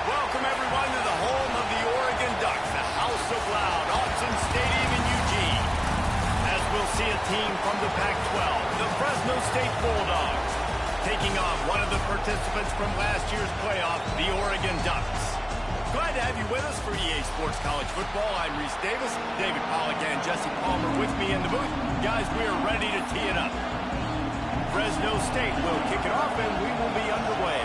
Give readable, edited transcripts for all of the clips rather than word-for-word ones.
Welcome, everyone, to the home of the Oregon Ducks, the House of Loud, Autzen Stadium in Eugene. As we'll see a team from the Pac-12, the Fresno State Bulldogs, taking on one of the participants from last year's playoff, the Oregon Ducks. Glad to have you with us for EA Sports College Football. I'm Reese Davis, David Pollack and Jesse Palmer with me in the booth. Guys, we are ready to tee it up. Fresno State will kick it off, and we will be underway.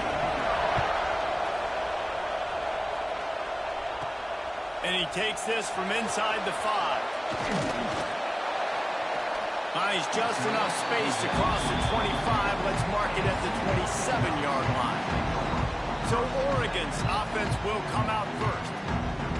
And he takes this from inside the 5. Finds just enough space to cross the 25. Let's mark it at the 27-yard line. So Oregon's offense will come out first.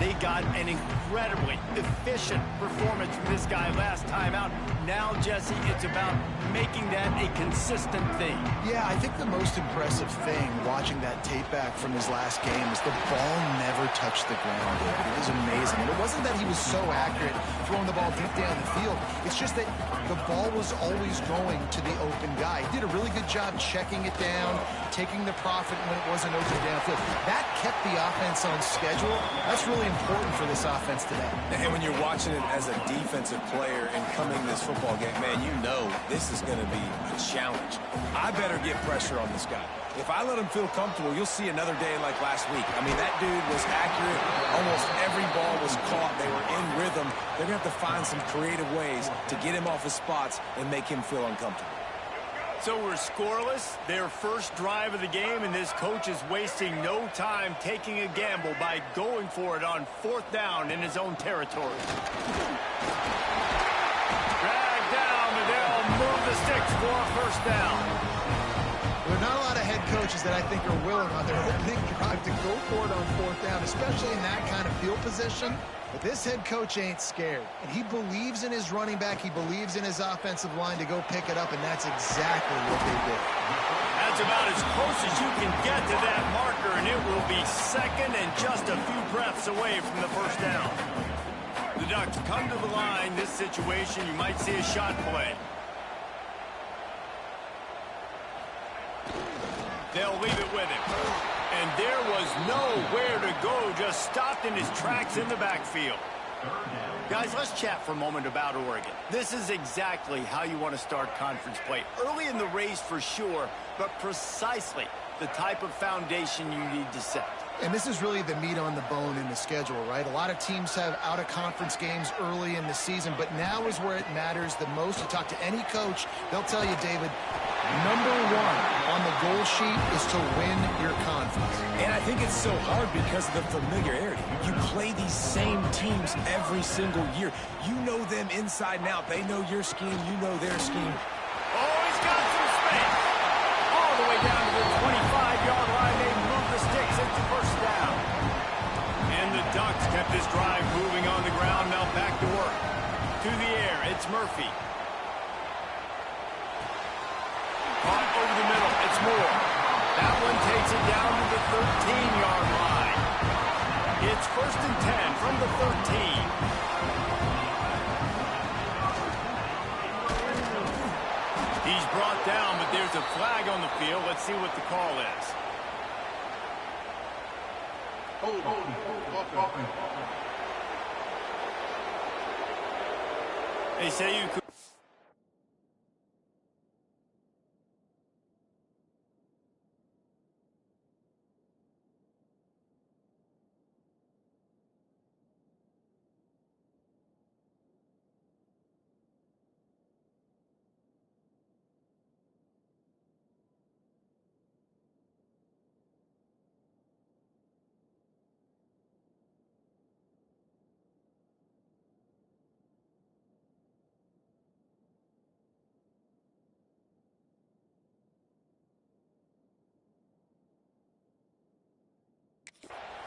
They got an incredibly efficient performance from this guy last time out. Now, Jesse, it's about making that a consistent thing. Yeah, I think the most impressive thing watching that tape back from his last game is the ball never touched the ground. It was amazing. And it wasn't that he was so accurate throwing the ball deep down the field. It's just that the ball was always going to the open guy. He did a really good job checking it down, taking the profit when it wasn't open downfield. That kept the offense on schedule. That's really important for this offense today. And when you're watching it as a defensive player and coming this football game, man, you know this is going to be a challenge. I better get pressure on this guy. If I let him feel comfortable, you'll see another day like last week. I mean, that dude was accurate. Almost every ball was caught. They were in rhythm. They're going to have to find some creative ways to get him off his spots and make him feel uncomfortable. So we're scoreless, their first drive of the game, and this coach is wasting no time taking a gamble by going for it on 4th down in his own territory. Dragged down, but they'll move the sticks for a 1st down. There are not a lot of head coaches that I think are willing on their opening drive to go for it on 4th down, especially in that kind of field position. But this head coach ain't scared. And he believes in his running back. He believes in his offensive line to go pick it up, and that's exactly what they did. That's about as close as you can get to that marker, and it will be 2nd and just a few breaths away from the 1st down. The Ducks come to the line. This situation, you might see a shot play. They'll leave it with him. And there was nowhere to go, just stopped in his tracks in the backfield. Guys, let's chat for a moment about Oregon. This is exactly how you want to start conference play. Early in the race for sure, but precisely the type of foundation you need to set. And this is really the meat on the bone in the schedule, right? A lot of teams have out-of-conference games early in the season, but now is where it matters the most. You talk to any coach, they'll tell you, David, number 1 on the goal sheet is to win your conference. And I think it's so hard because of the familiarity. You play these same teams every single year. You know them inside and out. They know your scheme. You know their scheme. Oh, he's got some space. All the way down to the 25-yard line. They move the sticks into 1st down. Murphy. Caught over the middle. It's Moore. That one takes it down to the 13-yard line. It's 1st and 10 from the 13. He's brought down, but there's a flag on the field. Let's see what the call is. They say you could.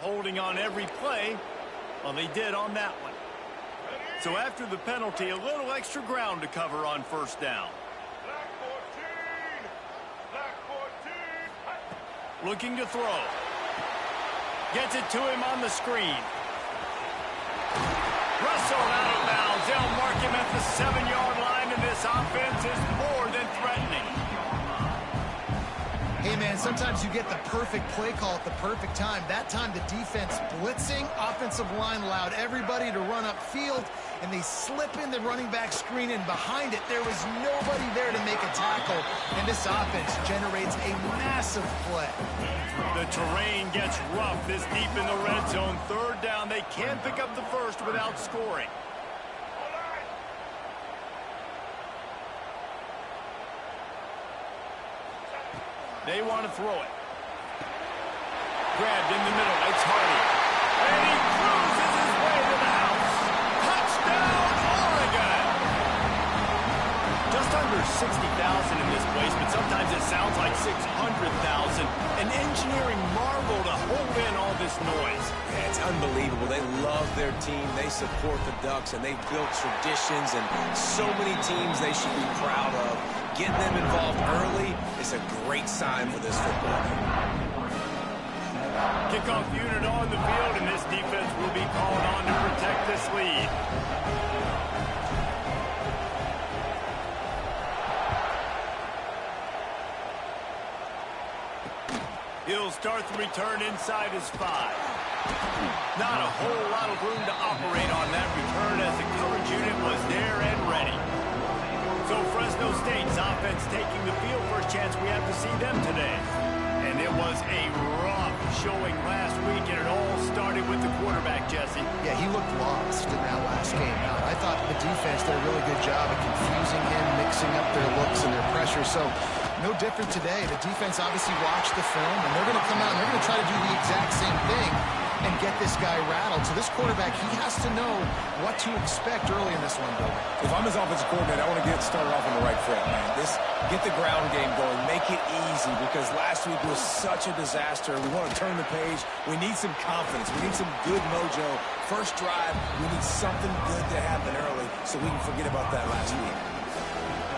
Holding on every play. Well, they did on that one. So after the penalty, a little extra ground to cover on 1st down. Looking to throw. Gets it to him on the screen. Russell out of bounds. They'll mark him at the 7-yard line, and this offense is more than threatening. Hey, man, sometimes you get the perfect play call at the perfect time. That time the defense blitzing, offensive line allowed everybody to run upfield, and they slip in the running back screen, and behind it there was nobody there to make a tackle, and this offense generates a massive play. The terrain gets rough this deep in the red zone. 3rd down, they can't pick up the first without scoring. They want to throw it. Grabbed in the middle. It's Hardy. And he cruises his way to the house. Touchdown, Oregon! Just under 60,000 in this place, but sometimes it sounds like 600,000. An engineering marvel to hold in all this noise. Yeah, it's unbelievable. They love their team. They support the Ducks, and they've built traditions and so many teams they should be proud of. Getting them involved early is a great sign for this football game. Kickoff unit on the field, and this defense will be called on to protect this lead. He'll start the return inside his 5. Not a whole lot of room to operate on that return as the coverage unit was there and ready. So Fresno State's offense taking the field. First chance we have to see them today. And it was a rough showing last week, and it all started with the quarterback, Jesse. Yeah, he looked lost in that last game. I thought the defense did a really good job of confusing him, mixing up their looks and their pressure. So no different today. The defense obviously watched the film, and they're going to come out and they're going to try to do the exact same thing and get this guy rattled. So this quarterback, he has to know what to expect early in this one, Bill. If I'm his offensive coordinator, I want to get started off on the right foot, man. Get the ground game going. Make it easy, because last week was such a disaster. We want to turn the page. We need some confidence. We need some good mojo. First drive, we need something good to happen early so we can forget about that last week.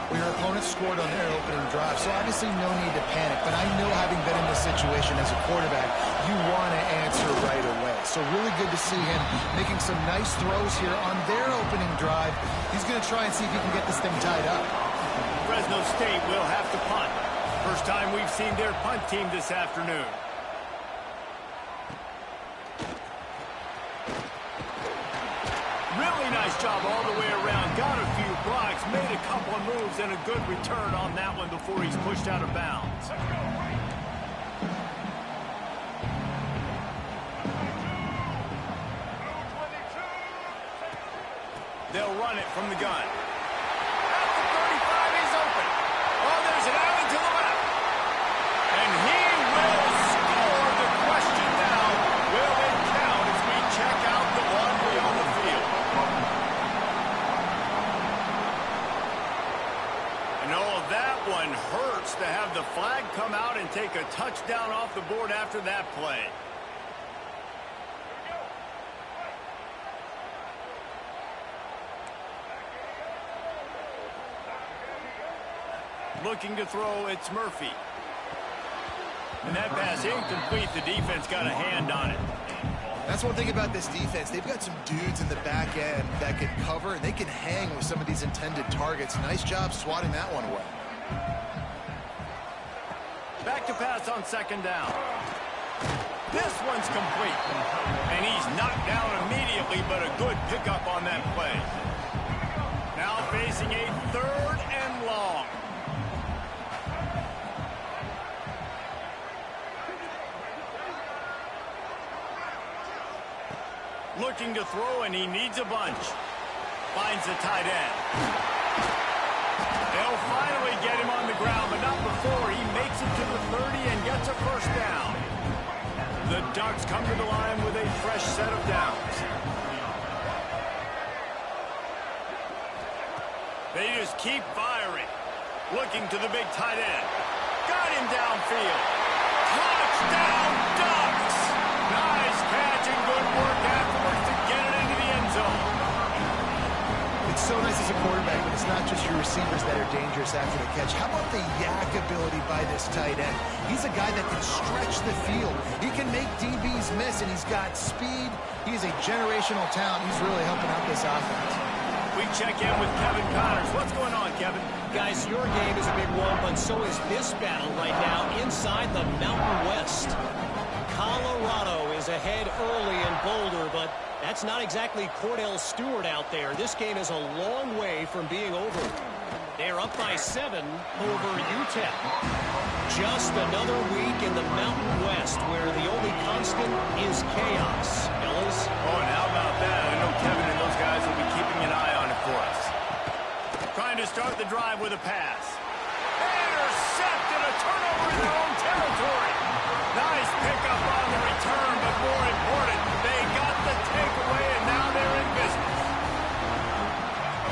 Well, your opponent scored on their opening drive, so obviously no need to panic. But I know, having been in this situation as a quarterback, you want to answer right away. So really good to see him making some nice throws here on their opening drive. He's going to try and see if he can get this thing tied up. Fresno State will have to punt. First time we've seen their punt team this afternoon. Really nice job all the way around. Got a few blocks, made a couple of moves, and a good return on that one before he's pushed out of bounds. They'll run it from the gun. At the 35, he's open. Oh, there's an alley to the left. And he will score. The question now, will it count as we check out the laundry on the field? And oh, that one hurts to have the flag come out and take a touchdown off the board after that play. Looking to throw, it's Murphy. And that pass incomplete. The defense got a hand on it. That's one thing about this defense. They've got some dudes in the back end that can cover, and they can hang with some of these intended targets. Nice job swatting that one away. Back to pass on second down. This one's complete. And he's knocked down immediately, but a good pickup on that play. Now facing a 3rd and long. Looking to throw, and he needs a bunch. Finds the tight end. They'll finally get him on the ground, but not before he makes it to the 30 and gets a first down. The Ducks come to the line with a fresh set of downs. They just keep firing. Looking to the big tight end. Got him downfield. Touchdown, Ducks! Nice catch and good work afterwards to get it into the end zone. It's so nice as a quarterback, but it's not just your receivers that are dangerous after the catch. How about the yak ability by this tight end? He's a guy that can stretch the field. He can make DBs miss, and he's got speed. He's a generational talent. He's really helping out this offense. We check in with Kevin Connors. What's going on, Kevin? Guys, your game is a big one, but so is this battle right now inside the Mountain West. Colorado is ahead early in Boulder, but that's not exactly Cordell Stewart out there. This game is a long way from being over. They're up by 7 over UTEP. Just another week in the Mountain West where the only constant is chaos. Fellas? Oh, and how about that? I know Kevin and those guys will be keeping an eye on it for us. Trying to start the drive with a pass. Intercepted, a turnover in their own territory. Nice pickup on the return, but more important, they got the takeaway, and now they're in business.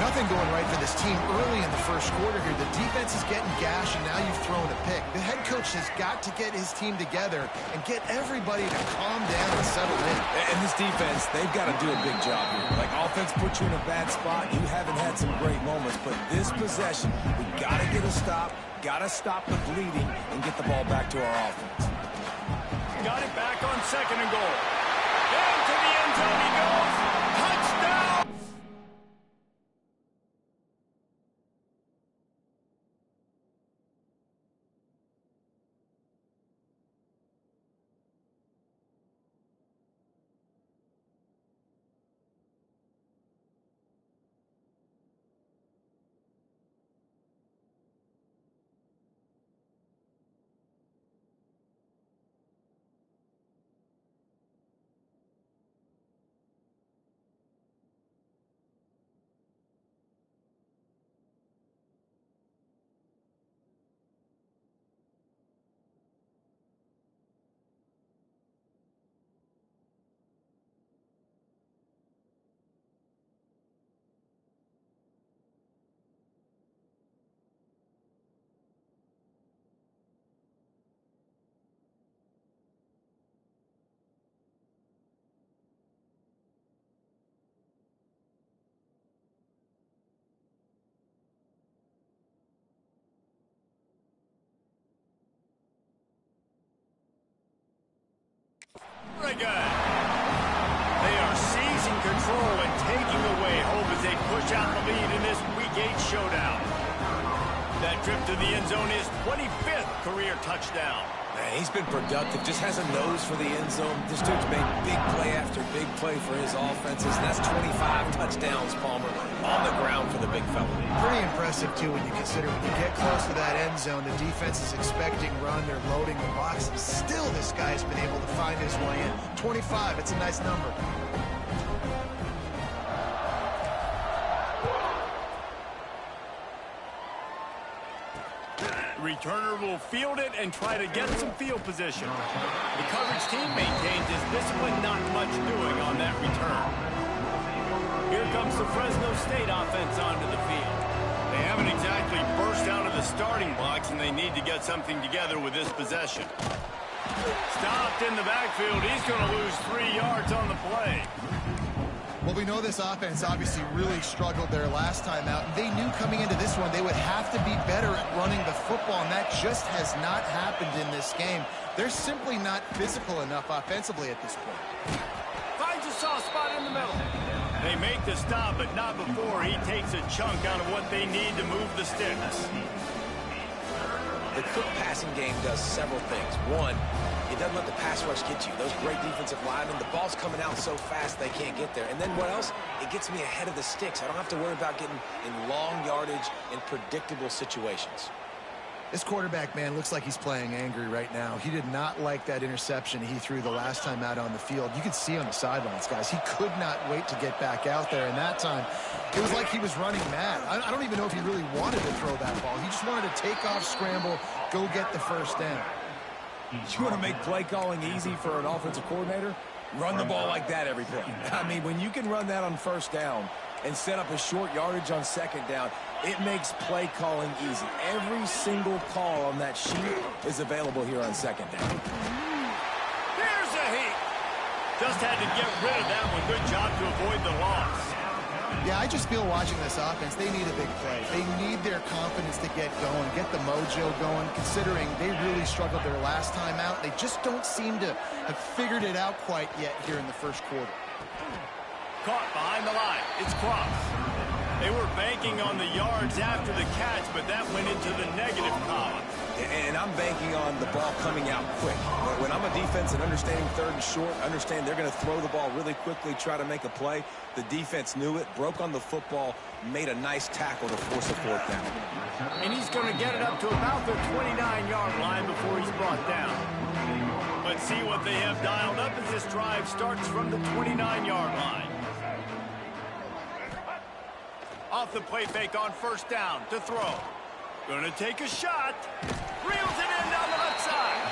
Nothing going right for this team early in the first quarter here. The defense is getting gashed, and now you've thrown a pick. The head coach has got to get his team together and get everybody to calm down and settle in. And this defense, they've got to do a big job here. Like, offense puts you in a bad spot. You haven't had some great moments, but this possession, we got to get a stop, got to stop the bleeding, and get the ball back to our offense. Got it back on 2nd and goal. Into the end zone he goes. Touchdown! Very good. They are seizing control and taking away hope as they push out the lead in this Week 8 showdown. That trip to the end zone is 25th career touchdown. Man, he's been productive, just has a nose for the end zone. This dude's made big play after big play for his offenses. That's 25 touchdowns, Palmer, on the ground for the big fella. Pretty impressive, too, when you consider when you get close to that end zone, the defense is expecting run, they're loading the box, and still this guy's been able to find his way in. 25, it's a nice number. Returner will field it and try to get some field position. The coverage team maintains his discipline, not much doing on that return. Here comes the Fresno State offense onto the field. They haven't exactly burst out of the starting blocks, and they need to get something together with this possession. Stopped in the backfield. He's going to lose 3 yards on the play. Well, we know this offense obviously really struggled their last time out. And they knew coming into this one they would have to be better at running the football, and that just has not happened in this game. They're simply not physical enough offensively at this point. Finds a soft spot in the middle. They make the stop, but not before he takes a chunk out of what they need to move the sticks. The quick passing game does several things. One, it doesn't let the pass rush get you. Those great defensive linemen, the ball's coming out so fast they can't get there. And then what else? It gets me ahead of the sticks. I don't have to worry about getting in long yardage in predictable situations. This quarterback, man, looks like he's playing angry right now. He did not like that interception he threw the last time out on the field. You could see on the sidelines, guys. He could not wait to get back out there. And that time, it was like he was running mad. I don't even know if he really wanted to throw that ball. He just wanted to take off, scramble, go get the first down. You want to make play calling easy for an offensive coordinator? Run the ball like that every play. I mean, when you can run that on first down and set up a short yardage on second down, it makes play calling easy. Every single call on that sheet is available here on second down. Here's a heat. Just had to get rid of that one. Good job to avoid the loss. Yeah, I just feel watching this offense, they need a big play. They need their confidence to get going, get the mojo going, considering they really struggled their last time out. They just don't seem to have figured it out quite yet here in the first quarter. Caught behind the line. It's Cross. They were banking on the yards after the catch, but that went into the negative column. And I'm banking on the ball coming out quick. When I'm a defense and understanding third and short, understand they're going to throw the ball really quickly, try to make a play. The defense knew it, broke on the football, made a nice tackle to force a fourth down. And he's going to get it up to about the 29-yard line before he's brought down. Let's see what they have dialed up as this drive starts from the 29-yard line. Off the play fake on first down to throw. Gonna take a shot. Reels it in down the left side.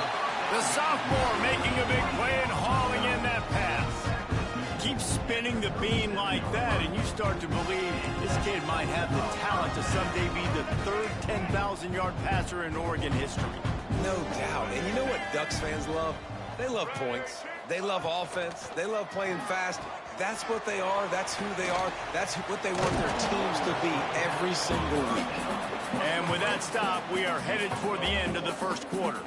The sophomore making a big play and hauling in that pass. Keep spinning the bean like that, and you start to believe this kid might have the talent to someday be the third 10,000-yard passer in Oregon history. No doubt. And you know what Ducks fans love? They love points. They love offense. They love playing fast. That's what they are. That's who they are. That's what they want their teams to be every single week. And with that stop, we are headed toward the end of the first quarter.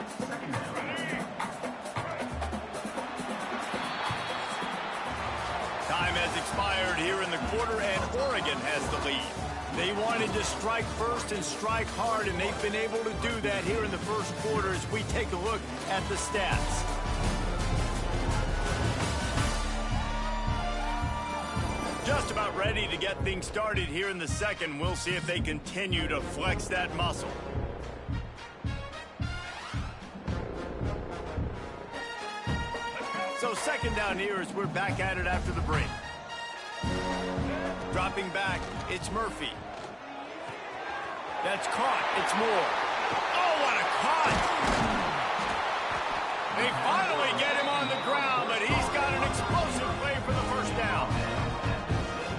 Time has expired here in the quarter, and Oregon has the lead. They wanted to strike first and strike hard, and they've been able to do that here in the first quarter as we take a look at the stats. Just about ready to get things started here in the second. We'll see if they continue to flex that muscle. So second down here as we're back at it after the break. Dropping back, it's Murphy. That's caught. It's Moore. Oh, what a caught! They finally get him on the ground, but he's got an explosive play for the first down.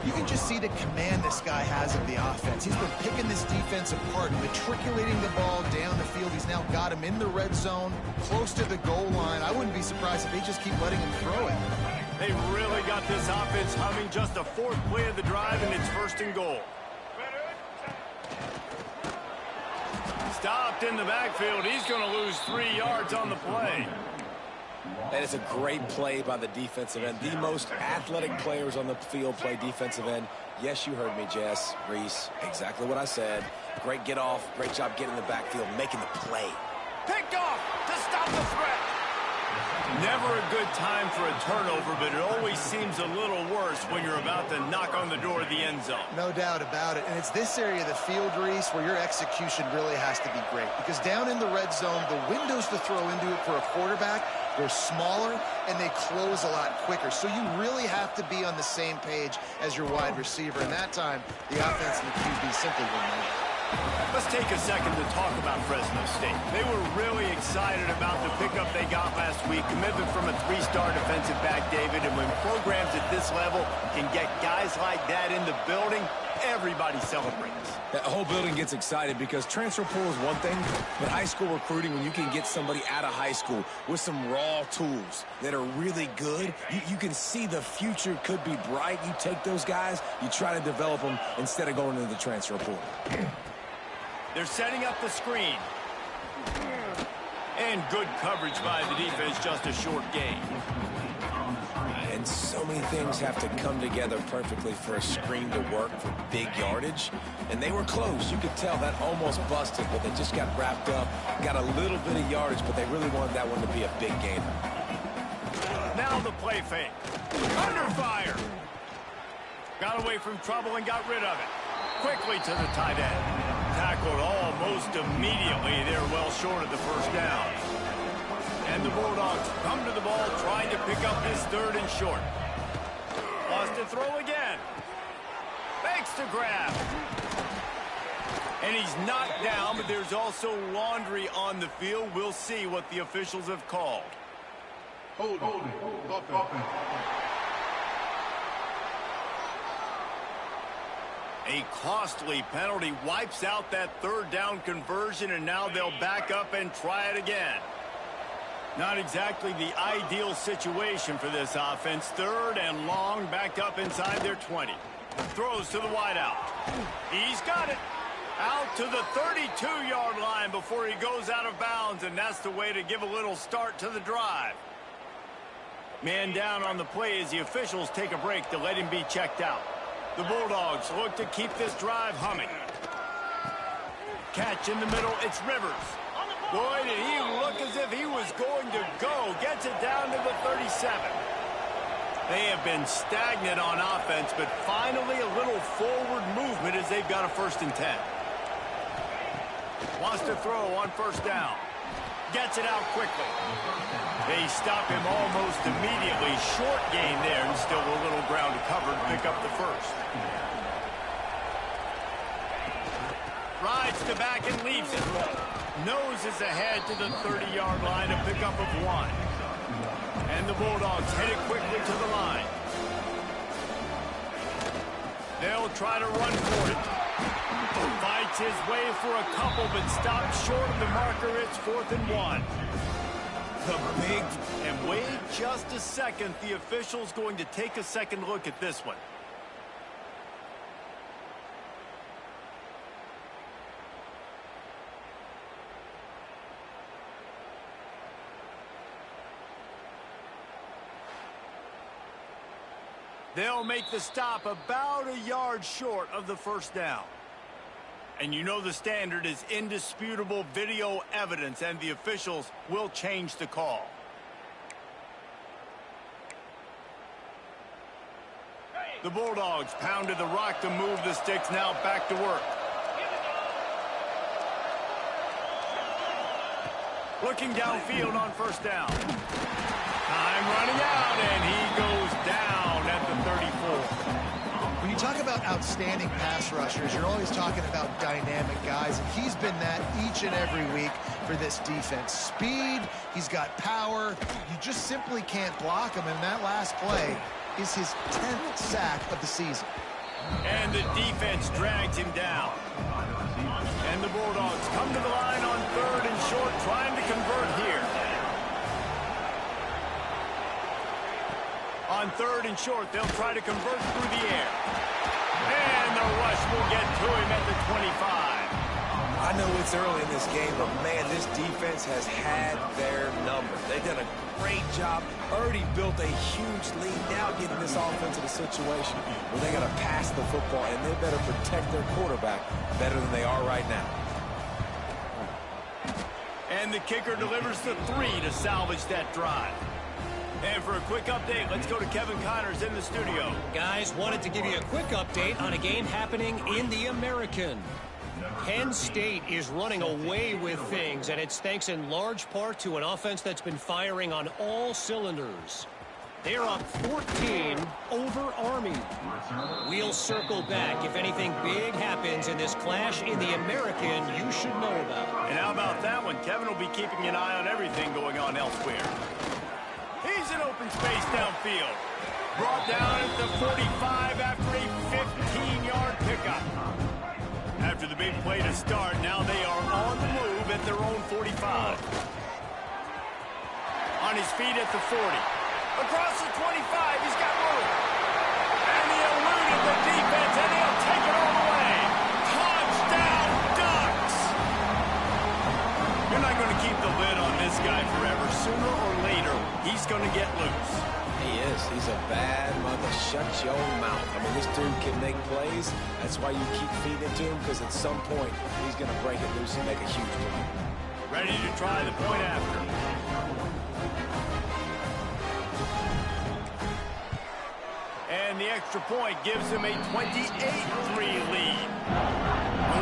You can just see the command this guy has of the offense. He's been picking this defense apart, matriculating the ball down the field. He's now got him in the red zone, close to the goal line. I wouldn't be surprised if they just keep letting him throw it. They really got this offense humming. Just a fourth play of the drive, and it's first and goal. Stopped in the backfield. He's going to lose 3 yards on the play. That is a great play by the defensive end. The most athletic players on the field play defensive end. Yes, you heard me, Jess, Reese. Exactly what I said. Great get off. Great job getting in the backfield, making the play. Picked off to stop the threat. Never a good time for a turnover, but it always seems a little worse when you're about to knock on the door of the end zone. No doubt about it. And it's this area of the field, Reese, where your execution really has to be great. Because down in the red zone, the windows to throw into it for a quarterback, they're smaller and they close a lot quicker. So you really have to be on the same page as your wide receiver. And that time, the offense and the QB simply wouldn't make it. Let's take a second to talk about Fresno State. They were really excited about the pickup they got last week. Commitment from a 3-star defensive back, David. And when programs at this level can get guys like that in the building, everybody celebrates. That whole building gets excited because transfer portal is one thing, but high school recruiting, when you can get somebody out of high school with some raw tools that are really good, you can see the future could be bright. You take those guys, you try to develop them instead of going into the transfer portal. They're setting up the screen. And good coverage by the defense, just a short gain. And so many things have to come together perfectly for a screen to work for big yardage. And they were close. You could tell that almost busted, but they just got wrapped up, got a little bit of yardage, but they really wanted that one to be a big gainer. Now the play fake. Under fire. Got away from trouble and got rid of it. Quickly to the tight end. Tackled almost immediately. They're well short of the first down. And the Bulldogs come to the ball trying to pick up this 3rd and short. Lost to throw again. Fakes to grab. And he's knocked down, but there's also laundry on the field. We'll see what the officials have called. Hold it. A costly penalty wipes out that 3rd down conversion, and now they'll back up and try it again. Not exactly the ideal situation for this offense. 3rd and long, backed up inside their 20. Throws to the wideout. He's got it. Out to the 32-yard line before he goes out of bounds, and that's the way to give a little start to the drive. Man down on the play as the officials take a break to let him be checked out. The Bulldogs look to keep this drive humming. Catch in the middle, it's Rivers. Boy, did he look as if he was going to go. Gets it down to the 37. They have been stagnant on offense, but finally a little forward movement as they've got a 1st and 10. Wants to throw on 1st down. Gets it out quickly. They stop him almost immediately. Short gain there, and still a little ground to cover to pick up the 1st. Rides to back and leaves it. Noses ahead to the 30-yard line, a pickup of 1. And the Bulldogs headed quickly to the line. They'll try to run for it. Fights his way for a couple, but stops short of the marker. It's 4th and 1. The big... And wait just a second. The official's going to take a second look at this one. They'll make the stop about a yard short of the 1st down. And you know the standard is indisputable video evidence, and the officials will change the call. The Bulldogs pounded the rock to move the sticks, now back to work. Looking downfield on 1st down. Time running out, and he goes down at the 34. When you talk about outstanding pass rushers, you're always talking about dynamic guys, and he's been that each and every week for this defense. Speed, he's got power. You just simply can't block him, and that last play is his 10th sack of the season. And the defense drags him down. And the Bulldogs come to the line on 3rd and short, trying to convert here. On 3rd and short, they'll try to convert through the air. And the rush will get to him at the 25. I know it's early in this game, but, man, this defense has had their number. They've done a great job, already built a huge lead, now getting this offense in a situation where they got to pass the football, and they better protect their quarterback better than they are right now. And the kicker delivers the 3 to salvage that drive. And for a quick update, let's go to Kevin Connors in the studio. Guys, wanted to give you a quick update on a game happening in the American. Penn State is running away with things, and it's thanks in large part to an offense that's been firing on all cylinders. They're up 14 over Army. We'll circle back. If anything big happens in this clash in the American, you should know about. And how about that one? Kevin will be keeping an eye on everything going on elsewhere. He's in open space downfield. Brought down at the 45 after a 15-yard pickup. After the big play to start, now they are on the move at their own 45. On his feet at the 40. Across the 25, he's got room. And he eluded the defense, and he'll take it all the way. Touchdown, Ducks! You're not going to keep the lid on this guy forever. Sooner or later, he's going to get loose. He is. He's a bad mother. Shut your mouth. I mean, this dude can make plays. That's why you keep feeding it to him, because at some point, he's going to break it loose and make a huge play. Ready to try the point after. And the extra point gives him a 28-3 lead.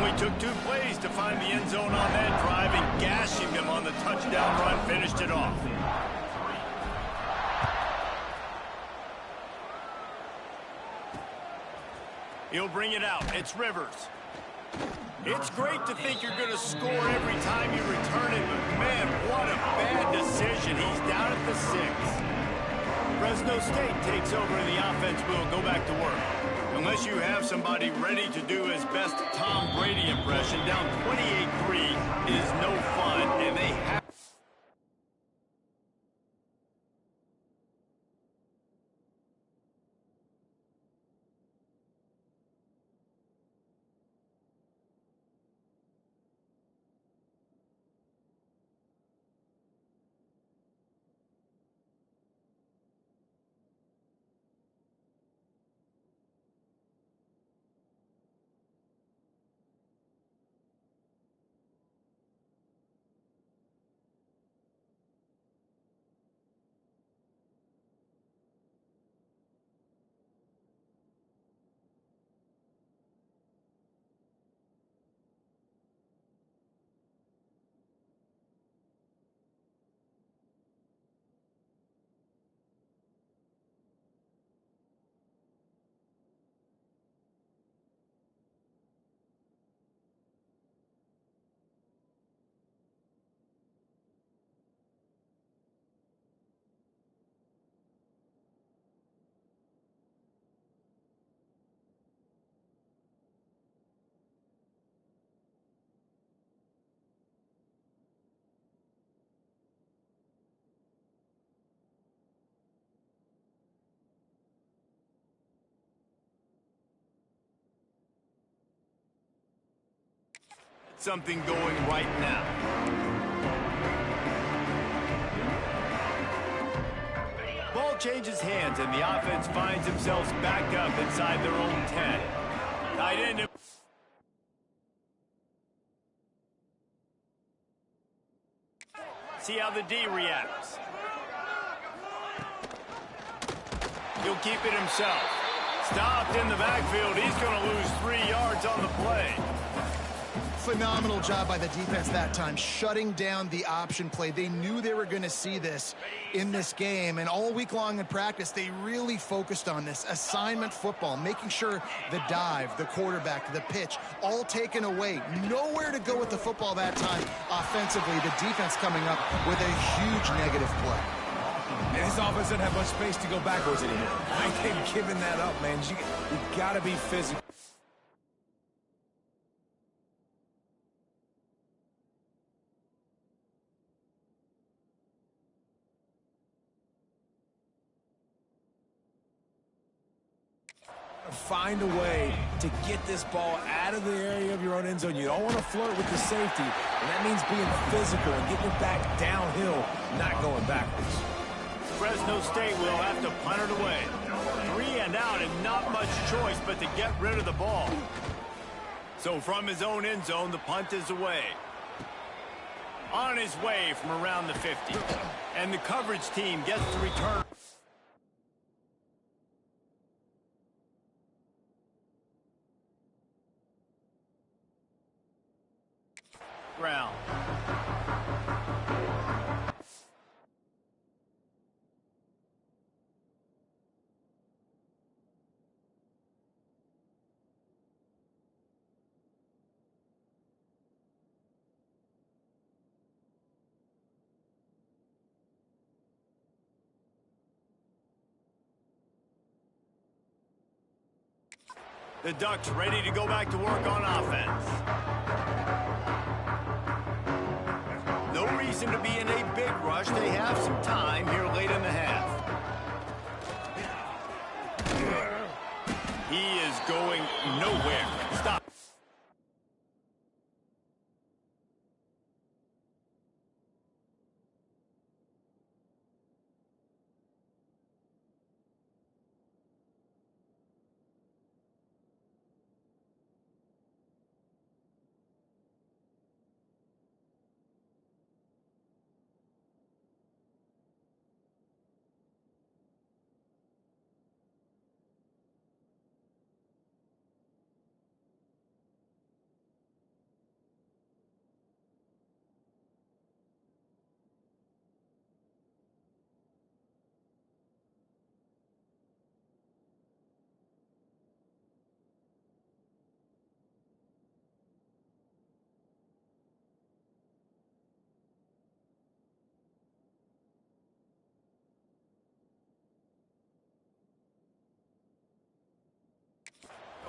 Only took 2 plays to find the end zone on that drive, and gashing them on the touchdown run finished it off. He'll bring it out. It's Rivers. It's great to think you're going to score every time you return it, but man, what a bad decision. He's down at the 6. Fresno State takes over and the offense will go back to work. Unless you have somebody ready to do his best Tom Brady impression, down 28-3 is no fun, and they have... Something going right now. Ball changes hands, and the offense finds themselves back up inside their own 10. Tight end. See how the D reacts. He'll keep it himself. Stopped in the backfield. He's going to lose 3 yards on the play. Phenomenal job by the defense that time, shutting down the option play. They knew they were going to see this in this game, and all week long in practice, they really focused on this assignment football, making sure the dive, the quarterback, the pitch, all taken away. Nowhere to go with the football that time offensively. The defense coming up with a huge negative play. And this offense doesn't have much space to go backwards anymore. I ain't giving that up, man. You got to be physical. Find a way to get this ball out of the area of your own end zone. You don't want to flirt with the safety, and that means being physical and getting your back downhill, not going backwards. Fresno State will have to punt it away. 3 and out, and not much choice but to get rid of the ball. So from his own end zone, the punt is away. On his way from around the 50. And the coverage team gets the return. Ground. The Ducks ready to go back to work on offense. No reason to be in a big rush. They have some time here late in the half. He is going nowhere. Stop.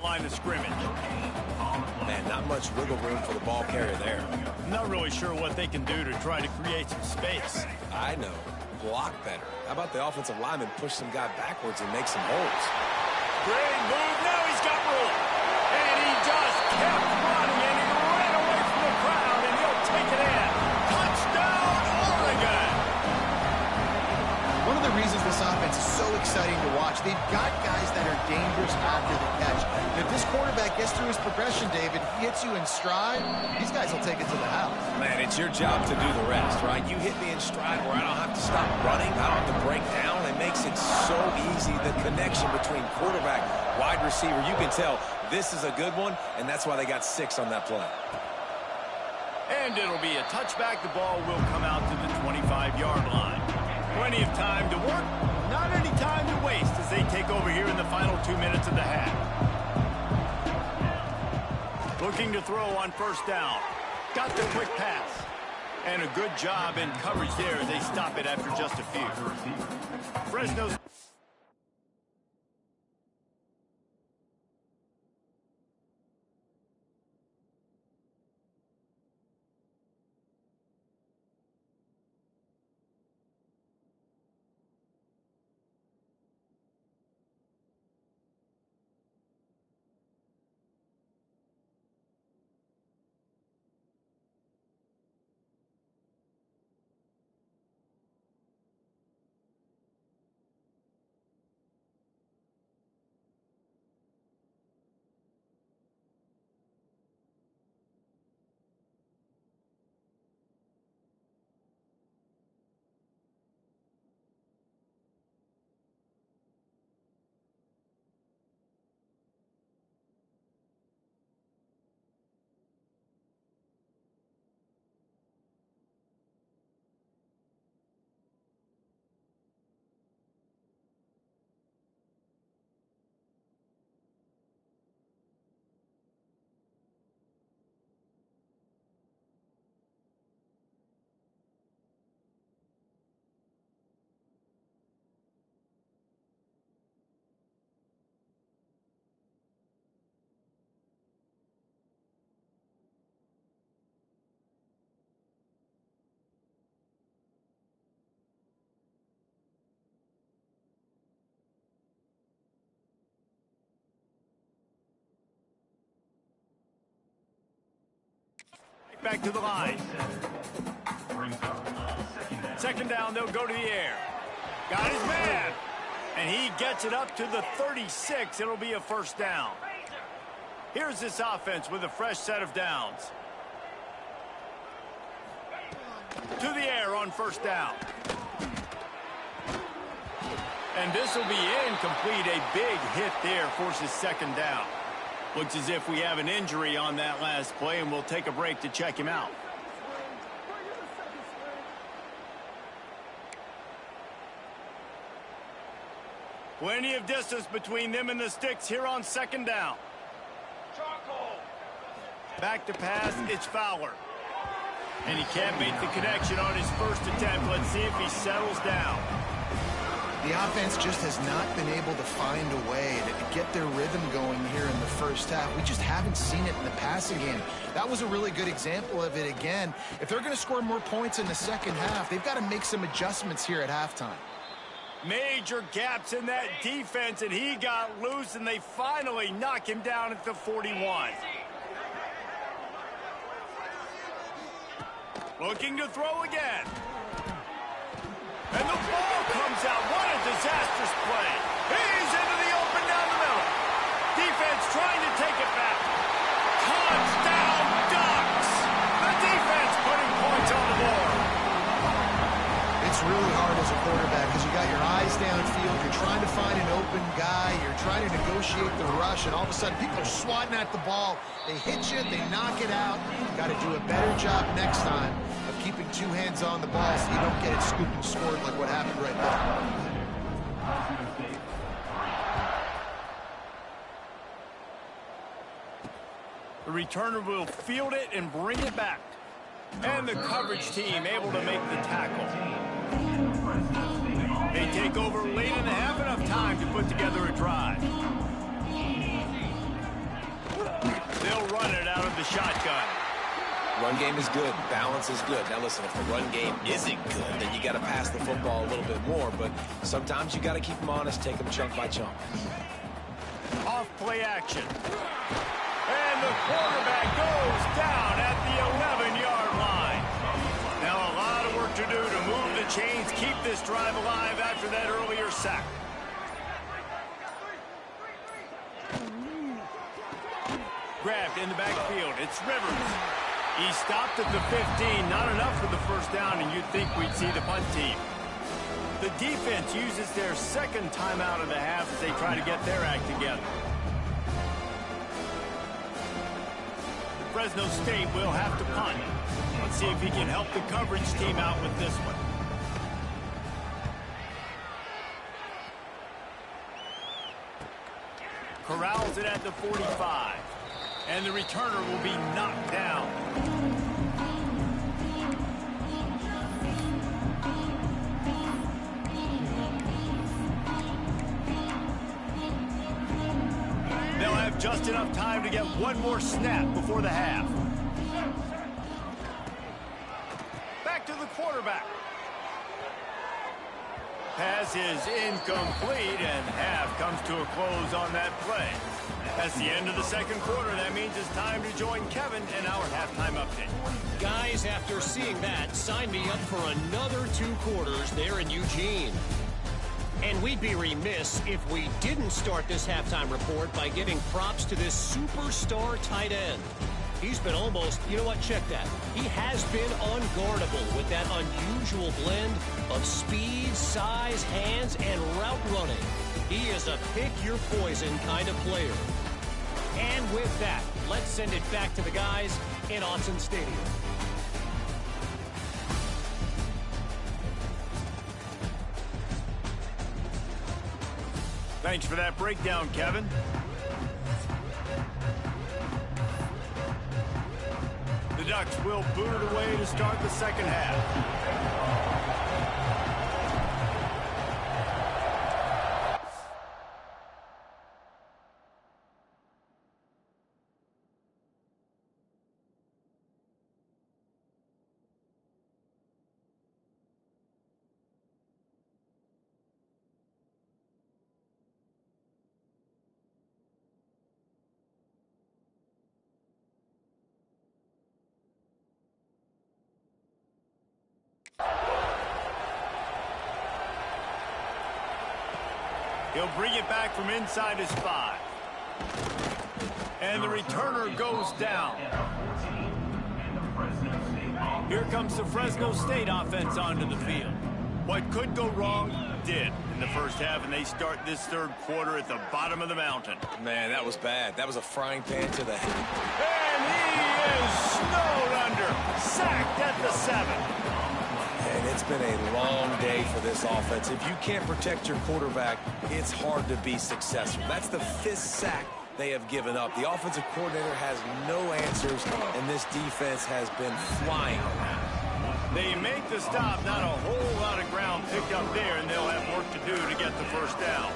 Line of scrimmage. Man, not much wiggle room for the ball carrier there. I'm not really sure what they can do to try to create some space. I know. Block better. How about the offensive lineman push some guy backwards and make some holes? Great move. Now he's got room. And he just kept running, and he ran away from the crowd, and he'll take it in. Touchdown, Oregon! One of the reasons this offense is so exciting to watch, they've got guys that are dangerous after the catch. And if this quarterback gets through his progression, David, he hits you in stride, these guys will take it to the house. Man, it's your job to do the rest, right? You hit me in stride where I don't have to stop running. I don't have to break down. It makes it so easy, the connection between quarterback, wide receiver. You can tell this is a good one, and that's why they got 6 on that play. And it'll be a touchback. The ball will come out to the 25-yard line. Plenty of time to work, not any time to waste as they take over here in the final 2 minutes of the half. Looking to throw on first down. Got the quick pass. And a good job in coverage there as they stop it after just a few. Fresno's... Back to the line. Second down, they'll go to the air. Got his man. And he gets it up to the 36. It'll be a first down. Here's this offense with a fresh set of downs. To the air on first down. And this will be incomplete. A big hit there forces second down. Looks as if we have an injury on that last play, and we'll take a break to check him out. Plenty of distance between them and the sticks here on second down. Back to pass, it's Fowler. And he can't make the connection on his first attempt. Let's see if he settles down. The offense just has not been able to find a way to get their rhythm going here in the first half. We just haven't seen it in the passing game. That was a really good example of it again. If they're going to score more points in the second half, they've got to make some adjustments here at halftime. Major gaps in that defense, and he got loose, and they finally knock him down at the 41. Looking to throw again. And the ball comes out. What a disastrous play. He's into the open down the middle. Defense trying to take it back. Touchdown, Ducks. The defense putting points on the board. It's really hard as a quarterback because you got your eyes downfield. You're trying to find an open guy. You're trying to negotiate the rush, and all of a sudden people are swatting at the ball. They hit you. They knock it out. Got to do a better job next time of keeping two hands on the ball so you don't get it scooped and scored like what happened right there. The returner will field it and bring it back. And the coverage team able to make the tackle. They take over late in the half, enough time to put together a drive. They'll run it out of the shotgun. Run game is good. Balance is good. Now listen, if the run game isn't good, then you got to pass the football a little bit more. But sometimes you got to keep them honest, take them chunk by chunk. Off play action. And the quarterback goes down at the 11-yard line. Now a lot of work to do to move the chains, keep this drive alive after that earlier sack. Grabbed in the backfield. It's Rivers. He stopped at the 15. Not enough for the first down, and you'd think we'd see the punt team. The defense uses their second timeout of the half as they try to get their act together. Fresno State will have to punt. Let's see if he can help the coverage team out with this one. Corrals it at the 45. And the returner will be knocked down. They'll have just enough time to get one more snap before the half. Back to the quarterback. Pass is incomplete, and half comes to a close on that play. That's the end of the second quarter. That means it's time to join Kevin in our halftime update. Guys, after seeing that, sign me up for another 2 quarters there in Eugene. And we'd be remiss if we didn't start this halftime report by giving props to this superstar tight end. He's been almost, you know what, check that. He has been unguardable with that unusual blend of speed, size, hands, and route running. He is a pick-your-poison kind of player. And with that, let's send it back to the guys in Autzen Stadium. Thanks for that breakdown, Kevin. The Ducks will boot it away to start the second half. He'll bring it back from inside his 5. And the returner goes down. Here comes the Fresno State offense onto the field. What could go wrong did in the first half, and they start this third quarter at the bottom of the mountain. Man, that was bad. That was a frying pan to the head. And he is snowed under. Sacked at the 7. And it's been a long day for this offense. If you can't protect your quarterback, it's hard to be successful. That's the 5th sack they have given up. The offensive coordinator has no answers, and this defense has been flying around. They make the stop. Not a whole lot of ground picked up there, and they'll have work to do to get the first down.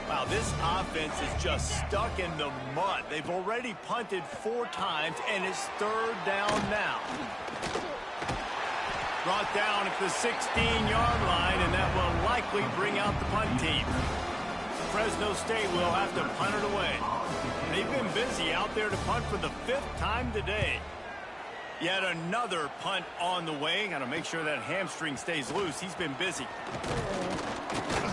Wow, this offense is just stuck in the mud. They've already punted 4 times, and it's 3rd down now. Brought down at the 16-yard line, and that will likely bring out the punt team. Fresno State will have to punt it away. They've been busy out there to punt for the 5th time today. Yet another punt on the way. Got to make sure that hamstring stays loose. He's been busy.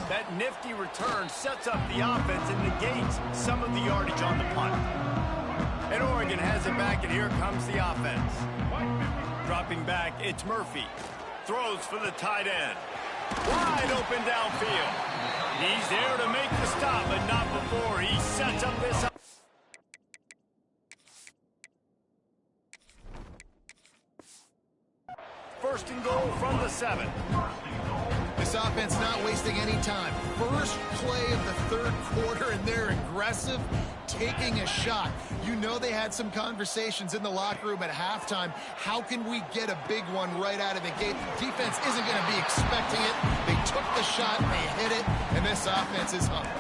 That nifty return sets up the offense and negates some of the yardage on the punt. And Oregon has it back, and here comes the offense. Dropping back, it's Murphy. Throws for the tight end. Wide open downfield. He's there to make the stop, but not before he sets up this. First and goal from the 7. This offense not wasting any time. First play of the 3rd quarter, and they're aggressive, taking a shot. You know they had some conversations in the locker room at halftime. How can we get a big one right out of the gate? The defense isn't going to be expecting it. They took the shot, they hit it, and this offense is hungry.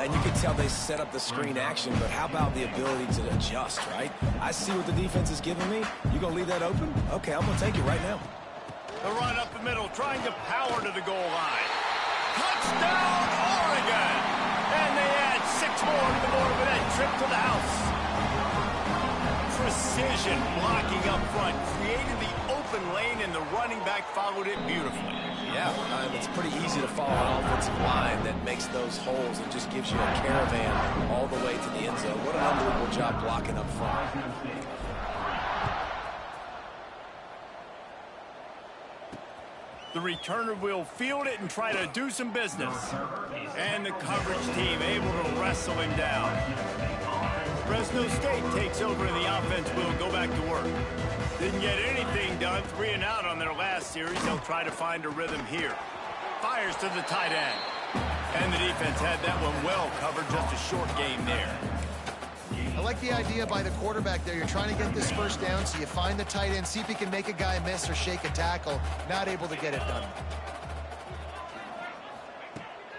And you can tell they set up the screen action, but how about the ability to adjust, right? I see what the defense is giving me. You going to leave that open? Okay, I'm going to take it right now. The run up the middle, trying to power to the goal line. Touchdown, Oregon! And they add 6 more to the board with that trip to the house. Precision blocking up front, created the open lane, and the running back followed it beautifully. Yeah, it's pretty easy to follow an offensive line that makes those holes and just gives you a caravan all the way to the end zone. What an unbelievable job blocking up front. The returner will field it and try to do some business. And the coverage team able to wrestle him down. Fresno State takes over and the offense will go back to work. Didn't get anything done, 3 and out on their last series. They'll try to find a rhythm here. Fires to the tight end. And the defense had that one well covered, just a short game there. I like the idea by the quarterback there. You're trying to get this first down, so you find the tight end, see if he can make a guy miss or shake a tackle. Not able to get it done.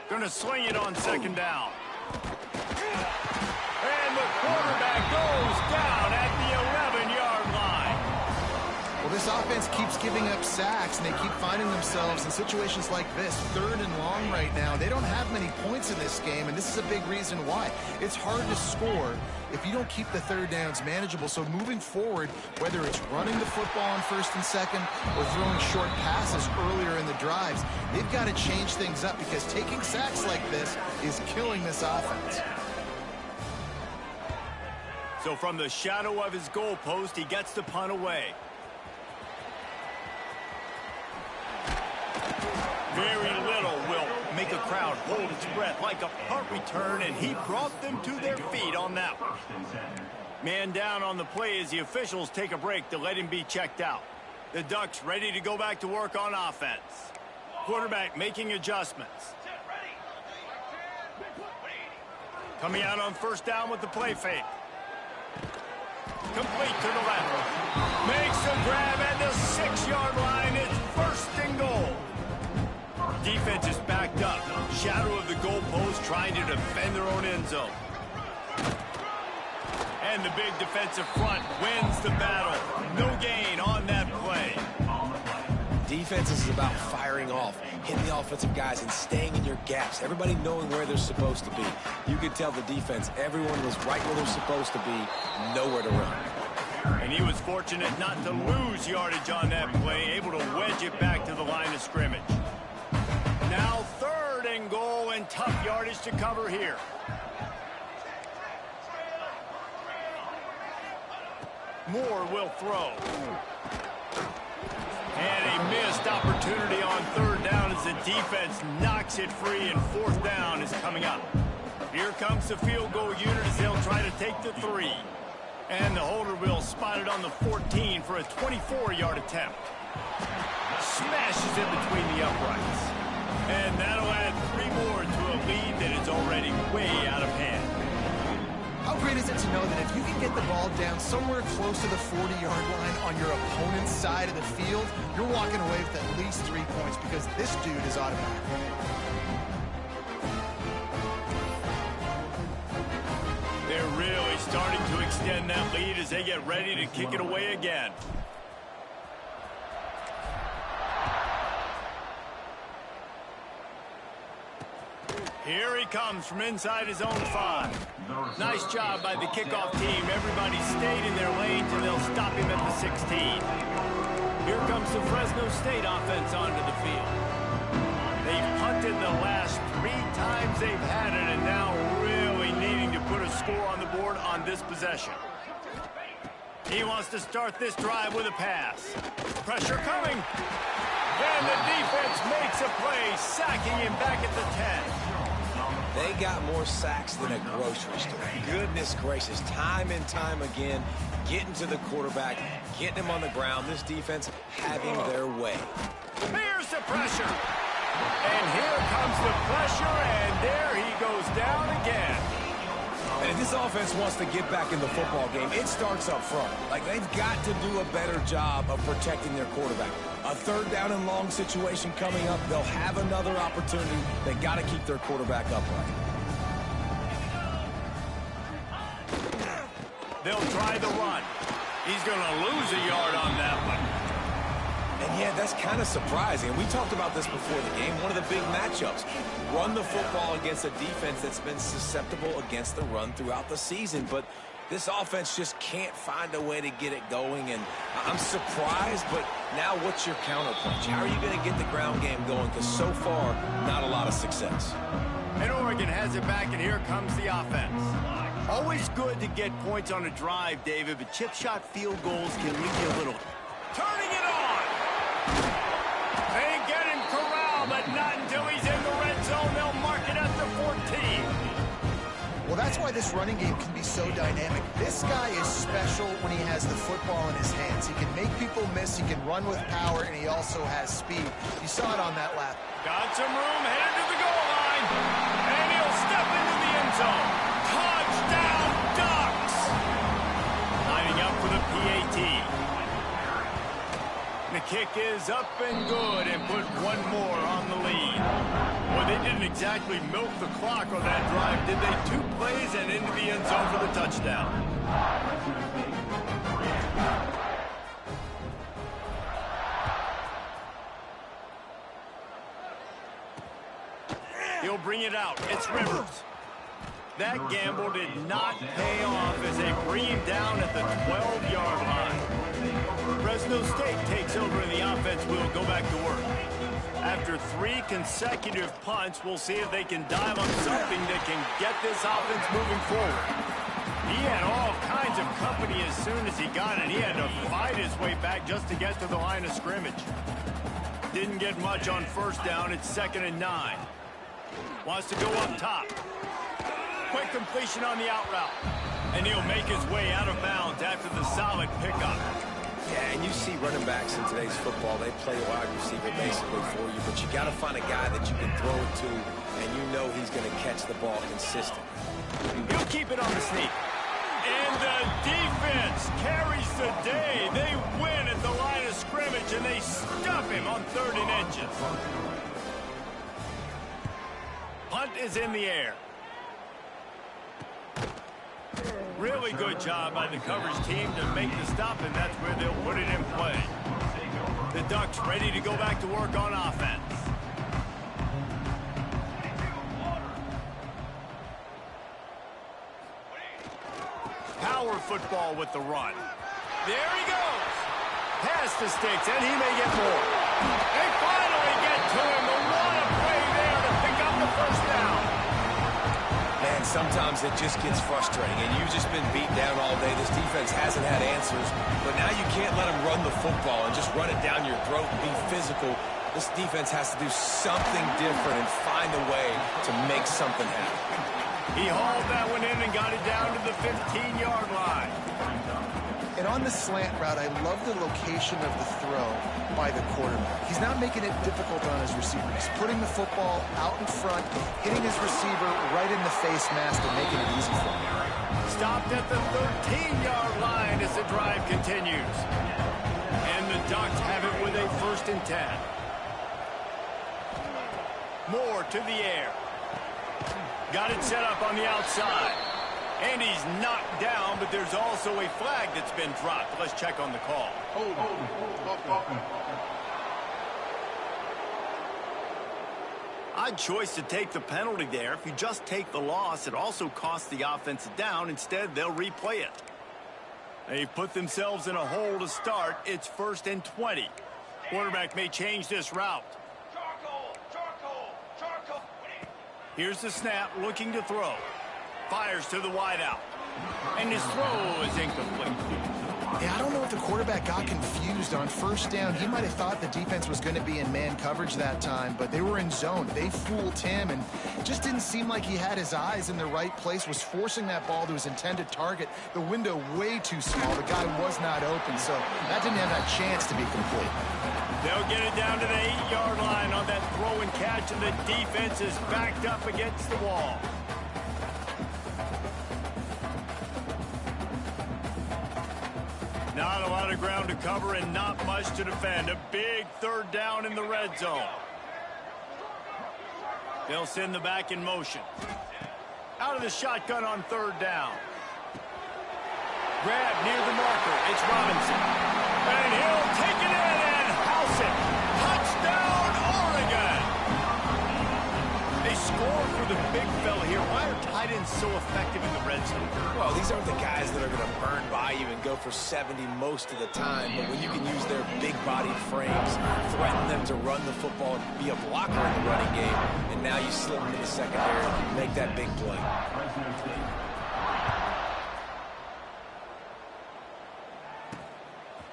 Going to swing it on 2nd down. And the quarterback goes down at the 11-yard line. Well, this offense keeps giving up sacks, and they keep finding themselves in situations like this, 3rd and long right now. They don't have many points in this game, and this is a big reason why. It's hard to score if you don't keep the 3rd downs manageable. So moving forward, whether it's running the football on 1st and 2nd or throwing short passes earlier in the drives, they've got to change things up because taking sacks like this is killing this offense. So from the shadow of his goalpost, he gets the punt away. Very little will make a crowd hold its breath like a punt return, and he brought them to their feet on that one. Man down on the play as the officials take a break to let him be checked out. The Ducks ready to go back to work on offense. Quarterback making adjustments. Coming out on 1st down with the play fake. Complete to the left. Makes the grab at the 6-yard line. It's 1st and goal. Defense is backed up. Shadow of the goalpost trying to defend their own end zone. And the big defensive front wins the battle. No gain on that play. Defense is about firing off, hitting the offensive guys and staying in your gaps. Everybody knowing where they're supposed to be. You could tell the defense, everyone was right where they're supposed to be, nowhere to run. And he was fortunate not to lose yardage on that play, able to wedge it back to the line of scrimmage. Now 3rd and goal, and tough yardage to cover here. Moore will throw. And a missed opportunity on 3rd down as the defense knocks it free, and 4th down is coming up. Here comes the field goal unit as they'll try to take the 3. And the holder will spot it on the 14 for a 24-yard attempt. Smashes it between the uprights. And that'll add 3 more to a lead that is already way out of hand. How great is it to know that if you can get the ball down somewhere close to the 40-yard line on your opponent's side of the field, you're walking away with at least 3 points because this dude is automatic. They're really starting to extend that lead as they get ready to kick it away again. Here he comes from inside his own 5. Nice job by the kickoff team. Everybody stayed in their lanes, and they'll stop him at the 16. Here comes the Fresno State offense onto the field. They've punted the last 3 times they've had it, and now really needing to put a score on the board on this possession. He wants to start this drive with a pass. Pressure coming. And the defense makes a play, sacking him back at the 10. They got more sacks than a grocery store. Goodness gracious, time and time again, getting to the quarterback, getting him on the ground. This defense having their way. Here's the pressure. And here comes the pressure, and there he goes down again. And if this offense wants to get back in the football game, it starts up front. Like, they've got to do a better job of protecting their quarterback. A 3rd down and long situation coming up. They'll have another opportunity. They got to keep their quarterback upright. They'll try the run. He's going to lose a yard on that one. And yeah, that's kind of surprising. We talked about this before the game. One of the big matchups. Run the football against a defense that's been susceptible against the run throughout the season. But this offense just can't find a way to get it going. And I'm surprised, but now what's your counterpunch? How are you going to get the ground game going? Because so far, not a lot of success. And Oregon has it back, and here comes the offense. Always good to get points on a drive, David, but chip shot field goals can leave you a little. Turning it on! They get him corralled, but not until he's in the red zone. They'll mark it at the 14. Well, that's why this running game can be so dynamic. This guy is special when he has the football in his hands. He can make people miss, he can run with power, and he also has speed. You saw it on that lap. Got some room, headed to the goal line, and he'll step into the end zone. Touchdown, Ducks! Lining up for the PAT. The kick is up and good, and put one more on the lead. Well, they didn't exactly milk the clock on that drive, did they? 2 plays and into the end zone for the touchdown. He'll bring it out. It's Rivers. That gamble did not pay off as they bring him down at the 12-yard line. Fresno State takes over and the offense will go back to work. After 3 consecutive punts, we'll see if they can dive on something that can get this offense moving forward. He had all kinds of company as soon as he got it. He had to fight his way back just to get to the line of scrimmage. Didn't get much on 1st down. It's 2nd and 9. Wants to go up top. Quick completion on the out route. And he'll make his way out of bounds after the solid pickup. Yeah, and you see running backs in today's football, they play wide receiver basically for you, but you got to find a guy that you can throw it to, and you know he's going to catch the ball consistently. He'll keep it on the sneak. And the defense carries the day. They win at the line of scrimmage, and they stuff him on 3rd and inches. Punt is in the air. Really good job by the coverage team to make the stop, and that's where they'll put it in play. The Ducks ready to go back to work on offense. Power football with the run. There he goes. Pass the sticks, and he may get more. They finally get to him. But what a play there to pick up the 1st down. Man, sometimes it just gets frustrating, and you've just been beat down all day. This defense hasn't had answers, but now you can't let them run the football and just run it down your throat and be physical. This defense has to do something different and find a way to make something happen. He hauled that one in and got it down to the 15-yard line. And on the slant route, I love the location of the throw by the quarterback. He's not making it difficult on his receiver. He's putting the football out in front, hitting his receiver right in the face mask and making it easy for him. Stopped at the 13-yard line as the drive continues. And the Ducks have it with a 1st and 10. Moore to the air. Got it set up on the outside. And he's knocked down, but there's also a flag that's been dropped. Let's check on the call. Hold. Odd choice to take the penalty there. If you just take the loss, it also costs the offense a down. Instead, they'll replay it. They've put themselves in a hole to start. It's 1st and 20. Quarterback may change this route. Here's the snap, looking to throw. Fires to the wideout. And his throw is incomplete. Yeah, I don't know if the quarterback got confused on 1st down. He might have thought the defense was going to be in man coverage that time, but they were in zone. They fooled him, and just didn't seem like he had his eyes in the right place, was forcing that ball to his intended target. The window way too small. The guy was not open, so that didn't have that chance to be complete. They'll get it down to the 8-yard line on that throw and catch, and the defense is backed up against the wall. Not a lot of ground to cover and not much to defend. A big 3rd down in the red zone. They'll send the back in motion. Out of the shotgun on 3rd down. Grab near the marker. It's Robinson. And he'll take it in and house it. Touchdown, Oregon! They score for the big fella here. Why are tight ends so effective in the red zone? Well, these aren't the guys that are going to burn by you and go for 70 most of the time, but when you can use their big-bodied frames, threaten them to run the football, be a blocker in the running game, and now you slip into the secondary and make that big play.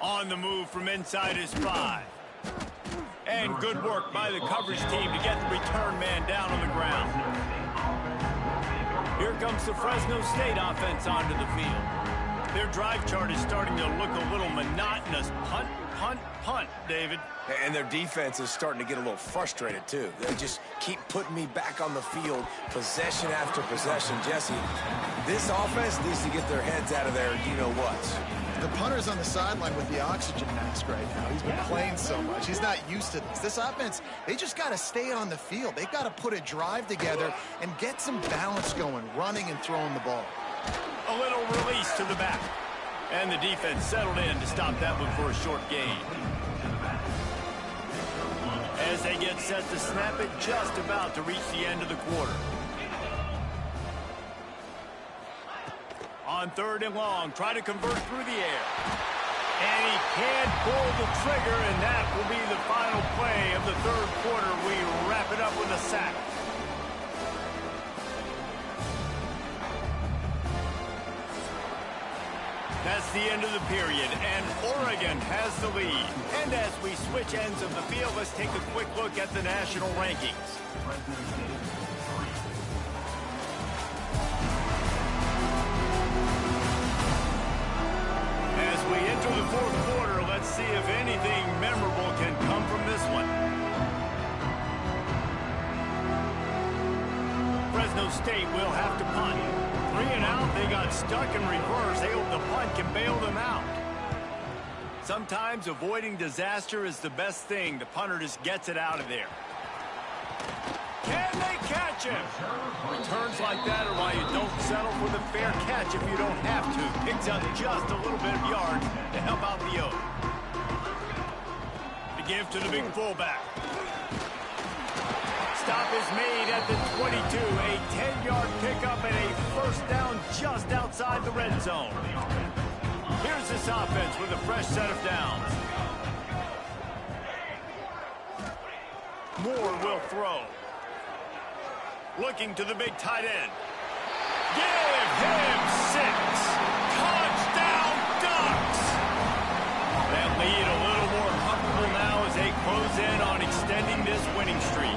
On the move from inside his 5. And good work by the coverage team to get the return man down on the ground. Here comes the Fresno State offense onto the field. Their drive chart is starting to look a little monotonous. Punt, punt, punt, David. And their defense is starting to get a little frustrated, too. They just keep putting me back on the field, possession after possession. Jesse, this offense needs to get their heads out of there, you-know-what. The punter's on the sideline with the oxygen mask right now. He's been playing so much. He's not used to this. This offense, they just got to stay on the field. They've got to put a drive together and get some balance going, running and throwing the ball. A little release to the back. And the defense settled in to stop that one for a short gain. As they get set to snap it, just about to reach the end of the quarter. On 3rd and long, try to convert through the air. And he can't pull the trigger, and that will be the final play of the 3rd quarter. We wrap it up with a sack. That's the end of the period, and Oregon has the lead. And as we switch ends of the field, let's take a quick look at the national rankings. As we enter the 4th quarter, let's see if anything memorable can come from this one. Fresno State will have to punt. 3 and out, they got stuck in reverse. They hope the punt can bail them out. Sometimes avoiding disaster is the best thing. The punter just gets it out of there. Can they catch him? Returns like that are why you don't settle for the fair catch if you don't have to. Picks up just a little bit of yards to help out the Oak. The give to the big fullback. Stop is made at the 22. A 10-yard pickup and a 1st down just outside the red zone. Here's this offense with a fresh set of downs. Moore will throw. Looking to the big tight end. Give him 6. Touchdown, Ducks! That lead a little more comfortable now as they close in on extending this winning streak.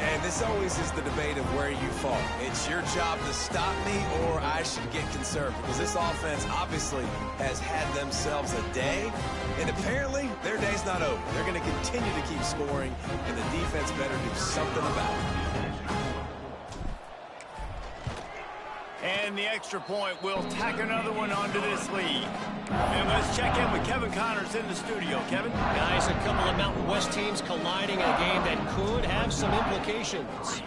And this this always is the debate of where you fall. It's your job to stop me or I should get concerned, because this offense obviously has had themselves a day, and apparently their day's not over. They're going to continue to keep scoring, and the defense better do something about it. And the extra point will tack another one onto this lead. And let's check in with Kevin Connors in the studio. Kevin? Guys, a couple of Mountain West teams colliding in a game that could have some implications.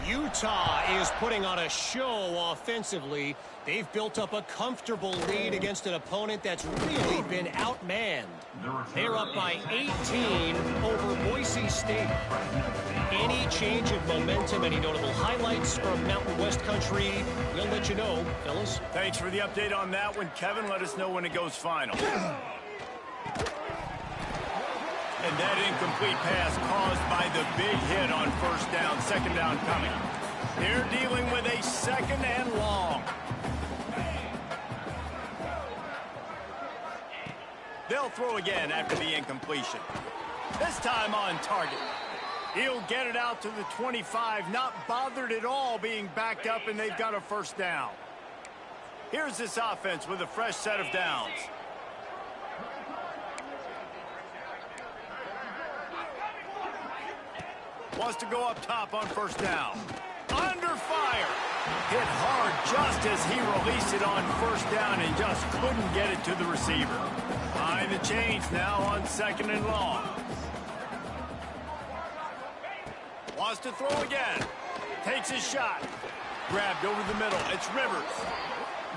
Utah is putting on a show offensively. They've built up a comfortable lead against an opponent that's really been outmanned. They're up by 18 over Boise State. Any change of momentum, any notable highlights from Mountain West country, we'll let you know, fellas. Thanks for the update on that one, Kevin. Let us know when it goes final. And that incomplete pass caused by the big hit on first down, second down coming. They're dealing with a second and long. They'll throw again after the incompletion. This time on target. He'll get it out to the 25, not bothered at all being backed up, and they've got a first down. Here's this offense with a fresh set of downs. Wants to go up top on first down. Under fire. Hit hard just as he released it on first down and just couldn't get it to the receiver. Behind the chains now on second and long. Wants to throw again. Takes his shot. Grabbed over the middle. It's Rivers.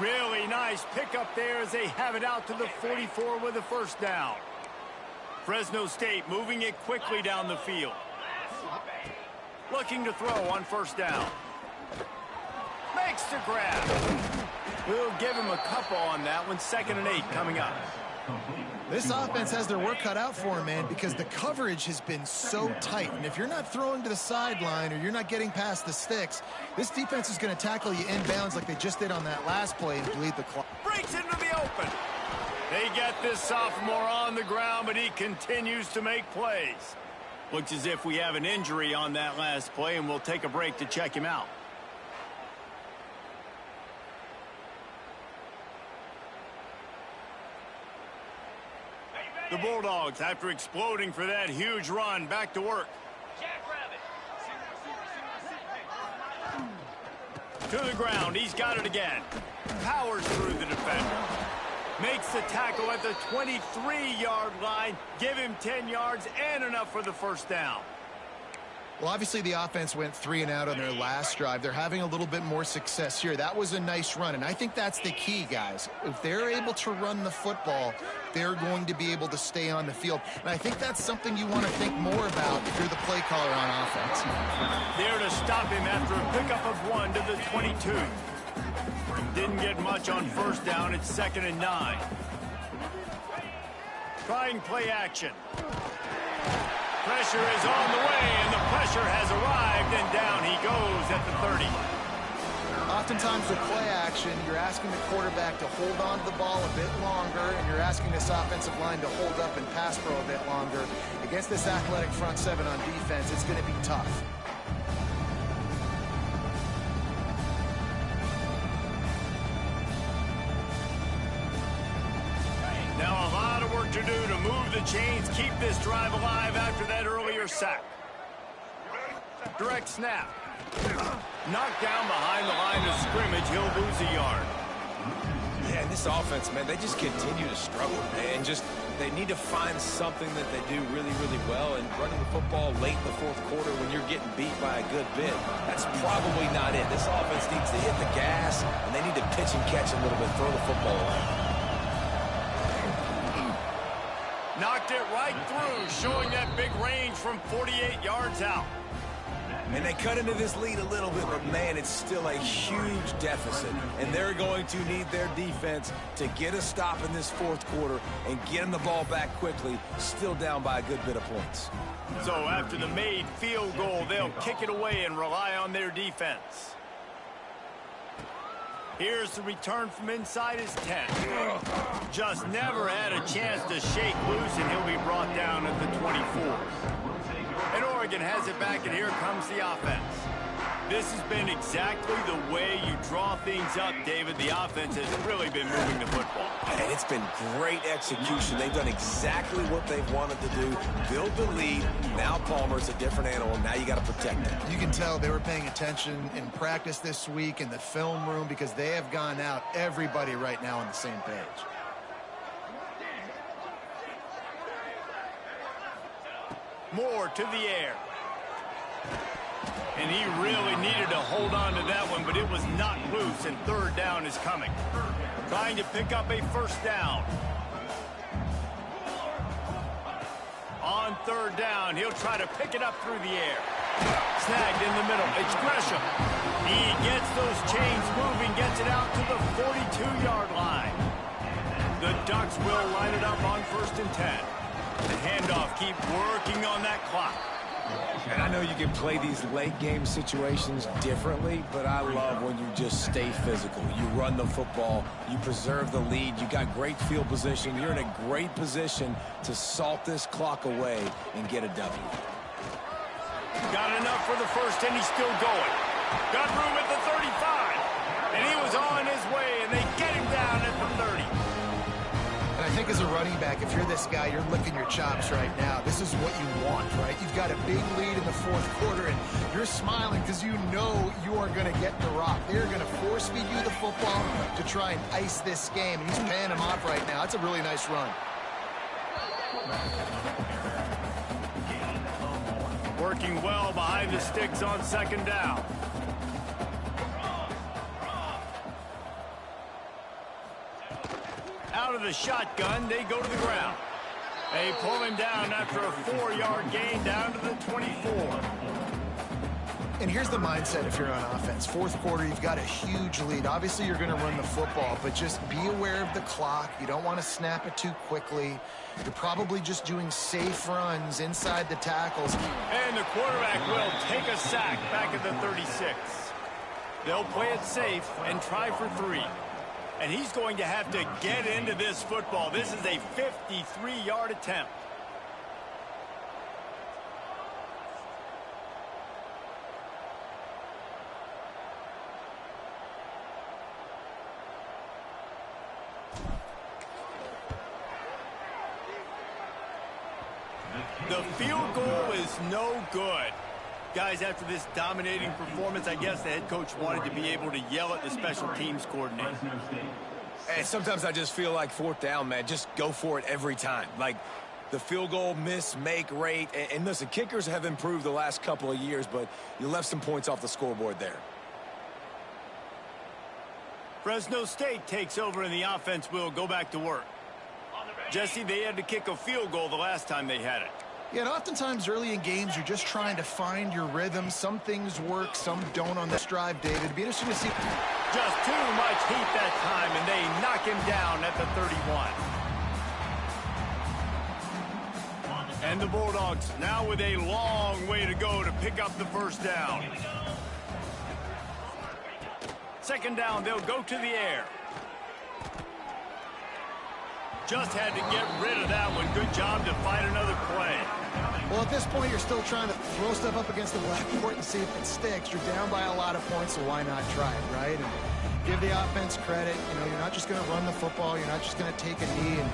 Really nice pickup there as they have it out to the 44 with a first down. Fresno State moving it quickly down the field. Looking to throw on first down. Makes the grab. We'll give him a couple on that one. 2nd and 8 coming up. This offense has their work cut out for them, man, because the coverage has been so tight. And if you're not throwing to the sideline or you're not getting past the sticks, this defense is going to tackle you inbounds like they just did on that last play and bleed the clock. Breaks into the open. They get this sophomore on the ground, but he continues to make plays. Looks as if we have an injury on that last play, and we'll take a break to check him out. The Bulldogs, after exploding for that huge run, back to work. To the ground. He's got it again. Powers through the defender. Makes the tackle at the 23-yard line. Give him 10 yards and enough for the first down. Well, obviously the offense went 3 and out on their last drive. They're having a little bit more success here. That was a nice run, and I think that's the key, guys. If they're able to run the football, they're going to be able to stay on the field. And I think that's something you want to think more about if you're the play caller on offense. There to stop him after a pickup of 1 to the 22. Didn't get much on first down. It's 2nd and 9. Trying play action. Pressure is on the way, and the pressure has arrived, and down he goes at the 30. Oftentimes with play action, you're asking the quarterback to hold on to the ball a bit longer, and you're asking this offensive line to hold up and pass pro a bit longer. Against this athletic front seven on defense, it's going to be tough. Now a lot of work to do to move the chains, keep this drive alive after that earlier sack. Direct snap. Knocked down behind the line of scrimmage. He'll lose a yard. Yeah, and this offense, man, they just continue to struggle, man. They need to find something that they do really, really well. And running the football late in the fourth quarter when you're getting beat by a good bit, that's probably not it. This offense needs to hit the gas, and they need to pitch and catch a little bit, throw the football around. Knocked it right through, showing that big range from 48 yards out. And they cut into this lead a little bit, but, man, it's still a huge deficit. And they're going to need their defense to get a stop in this fourth quarter and get them the ball back quickly, still down by a good bit of points. So after the made field goal, they'll kick it away and rely on their defense. Here's the return from inside his 10. Just never had a chance to shake loose, and he'll be brought down at the 24. And Oregon Oregon has it back, and here comes the offense. This has been exactly the way you draw things up, David. The offense has really been moving the football. And it's been great execution. They've done exactly what they've wanted to do. Build the lead. Now Palmer's a different animal. Now you got to protect him. You can tell they were paying attention in practice this week in the film room because they have gone out, everybody right now on the same page. Moore to the air. And he really needed to hold on to that one, but it was not loose, and third down is coming. Trying to pick up a first down. On third down, he'll try to pick it up through the air. Snagged in the middle. It's Gresham. He gets those chains moving, gets it out to the 42-yard line. The Ducks will line it up on 1st and 10. The handoff, keep working on that clock. And I know you can play these late game situations differently, but I love when you just stay physical. You run the football, you preserve the lead, you got great field position. You're in a great position to salt this clock away and get a W. Got enough for the first, and he's still going. Got room at the 35, and he was on his way, and they get him down at the 30. And I think as a running back, if you're this guy, you're licking your chops right now. This is what you want, right? You've got a big lead in the 4th quarter, and you're smiling because you know you are going to get the rock. They're going to force feed you the football to try and ice this game, and he's paying him off right now. That's a really nice run. Working well behind the sticks on 2nd down. Out of the shotgun, they go to the ground. They pull him down after a 4-yard gain down to the 24. And here's the mindset if you're on offense. 4th quarter, you've got a huge lead. Obviously, you're going to run the football, but just be aware of the clock. You don't want to snap it too quickly. You're probably just doing safe runs inside the tackles. And the quarterback will take a sack back at the 36. They'll play it safe and try for 3. And he's going to have to get into this football. This is a 53-yard attempt. The field goal is no good. Guys, after this dominating performance, I guess the head coach wanted to be able to yell at the special teams coordinator. And sometimes I just feel like 4th down, man, just go for it every time. Like the field goal miss-make rate. And listen, kickers have improved the last couple of years, but you left some points off the scoreboard there. Fresno State takes over, and the offense will go back to work. Jesse, they had to kick a field goal the last time they had it. Yeah, and oftentimes early in games, you're just trying to find your rhythm. Some things work, some don't on this drive, David. It'd be interesting to see. Just too much heat that time, and they knock him down at the 31. And the Bulldogs now with a long way to go to pick up the first down. 2nd down, they'll go to the air. Just had to get rid of that one. Good job to fight another play. Well, at this point, you're still trying to throw stuff up against the blackboard and see if it sticks. You're down by a lot of points, so why not try it, right? And give the offense credit. You know, you're not just going to run the football. You're not just going to take a knee and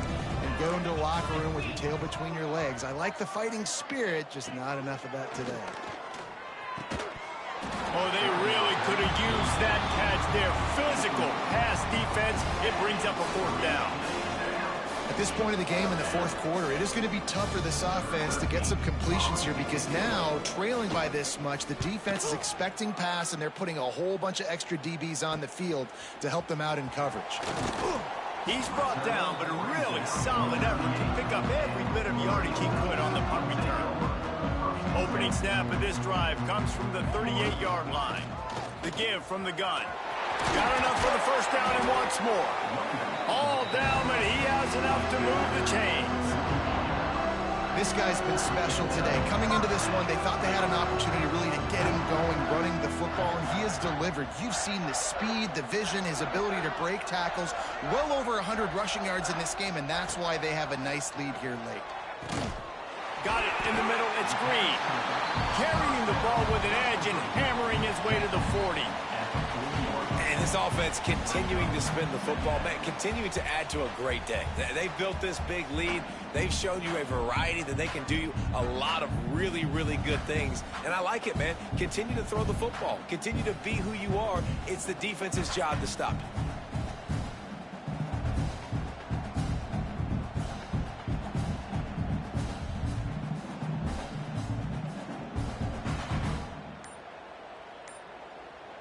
go into the locker room with your tail between your legs. I like the fighting spirit, just not enough of that today. Oh, they really could have used that catch there. Physical pass defense. It brings up a 4th down. At this point of the game in the 4th quarter, it is going to be tough for this offense to get some completions here because now, trailing by this much, the defense is expecting pass, and they're putting a whole bunch of extra DBs on the field to help them out in coverage. He's brought down, but a really solid effort to pick up every bit of yardage he could on the punt return. Opening snap of this drive comes from the 38-yard line. The give from the gun. Got enough for the first down and wants more. All down, but he has enough to move the chains. This guy's been special today. Coming into this one, they thought they had an opportunity really to get him going, running the football, and he has delivered. You've seen the speed, the vision, his ability to break tackles. Well over 100 rushing yards in this game, and that's why they have a nice lead here late. Got it in the middle. that screen. Carrying the ball with an edge and hammering his way to the 40. And this offense continuing to spin the football, man, continuing to add to a great day. They've built this big lead. They've shown you a variety that they can do a lot of really, really good things. And I like it, man. Continue to throw the football. Continue to be who you are. It's the defense's job to stop you.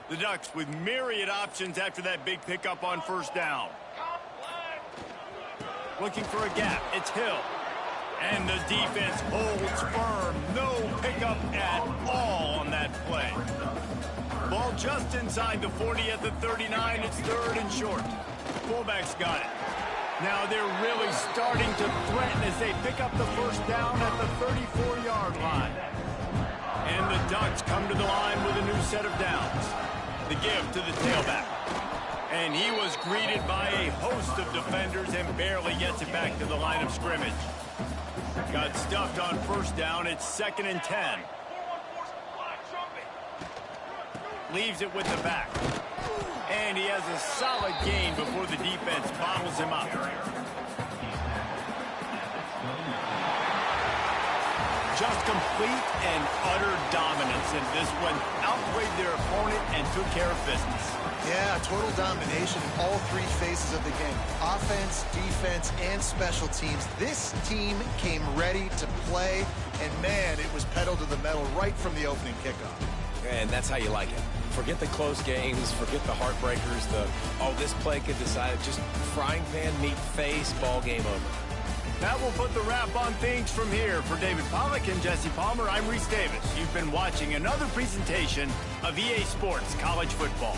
The Ducks with myriad options after that big pickup on first down. Looking for a gap. It's Hill. And the defense holds firm. No pickup at all on that play. Ball just inside the 40 at the 39. It's third and short. Fullback's got it. Now they're really starting to threaten as they pick up the first down at the 34-yard line. And the Ducks come to the line with a new set of downs. The give to the tailback. And he was greeted by a host of defenders and barely gets it back to the line of scrimmage. Got stuffed on first down. It's 2nd and 10. Leaves it with the back. And he has a solid gain before the defense bottles him up. Just complete and utter dominance in this one. Outplayed their opponent and took care of business. Yeah, total domination in all three phases of the game. Offense, defense, and special teams. This team came ready to play, and man, it was pedal to the metal right from the opening kickoff. And that's how you like it. Forget the close games, forget the heartbreakers, this play could decide it. Just frying pan, meat face, ball game over. That will put the wrap on things from here. For David Pollack and Jesse Palmer, I'm Reese Davis. You've been watching another presentation of EA Sports College Football.